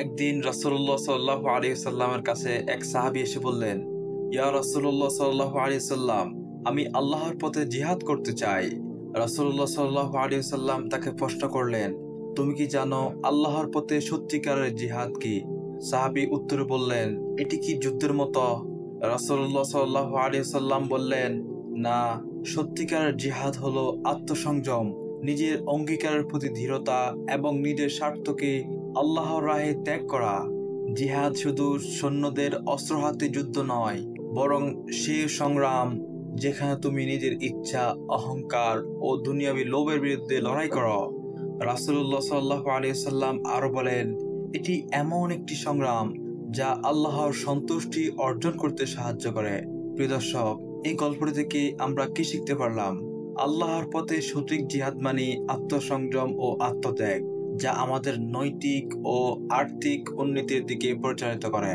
একদিন রাসূলুল্লাহ সাল্লাল্লাহু আলাইহি সাল্লামের কাছে এক সাহাবী এসে বললেন, ইয়া রাসূলুল্লাহ সাল্লাল্লাহু আলাইহি সাল্লাম, আমি আল্লাহর পথে জিহাদ করতে চাই। রাসূলুল্লাহ সাল্লাল্লাহু আলাইহি সাল্লাম তাকে প্রশ্ন করলেন, তুমি কি জানো আল্লাহর পথে সত্যিকারের জিহাদ কি? সাহাবী উত্তরে বললেন, এটি কি যুদ্ধের মতো? রাসূলুল্লাহ সাল্লাল্লাহু আলাইহি সাল্লাম বললেন, না, সত্যিকারের জিহাদ হলো আত্মসংযম, নিজের অঙ্গীকারের প্রতি দৃঢ়তা এবং নিজের স্বার্থকে আল্লাহর রাহে ত্যাগ করা। জিহাদ শুধু সৈন্যদের অস্ত্র হাতে যুদ্ধ নয়, বরং সে সংগ্রাম যেখানে তুমি নিজের ইচ্ছা, অহংকার ও দুনিয়াবী লোভের বিরুদ্ধে লড়াই করো। রাসূলুল্লাহ সাল্লাল্লাহু আলাইহি সাল্লাম আরো বলেন, এটি এমন একটি সংগ্রাম যা আল্লাহর সন্তুষ্টি অর্জন করতে সাহায্য করে। প্রিয় দর্শক, এই গল্পটি থেকে আমরা কি শিখতে পারলাম? আল্লাহর পথে সঠিক জিহাদ মানে আত্মসংযম ও আত্মত্যাগ, যা আমাদের নৈতিক ও আর্থিক উন্নতির দিকে পরিচালিত করে।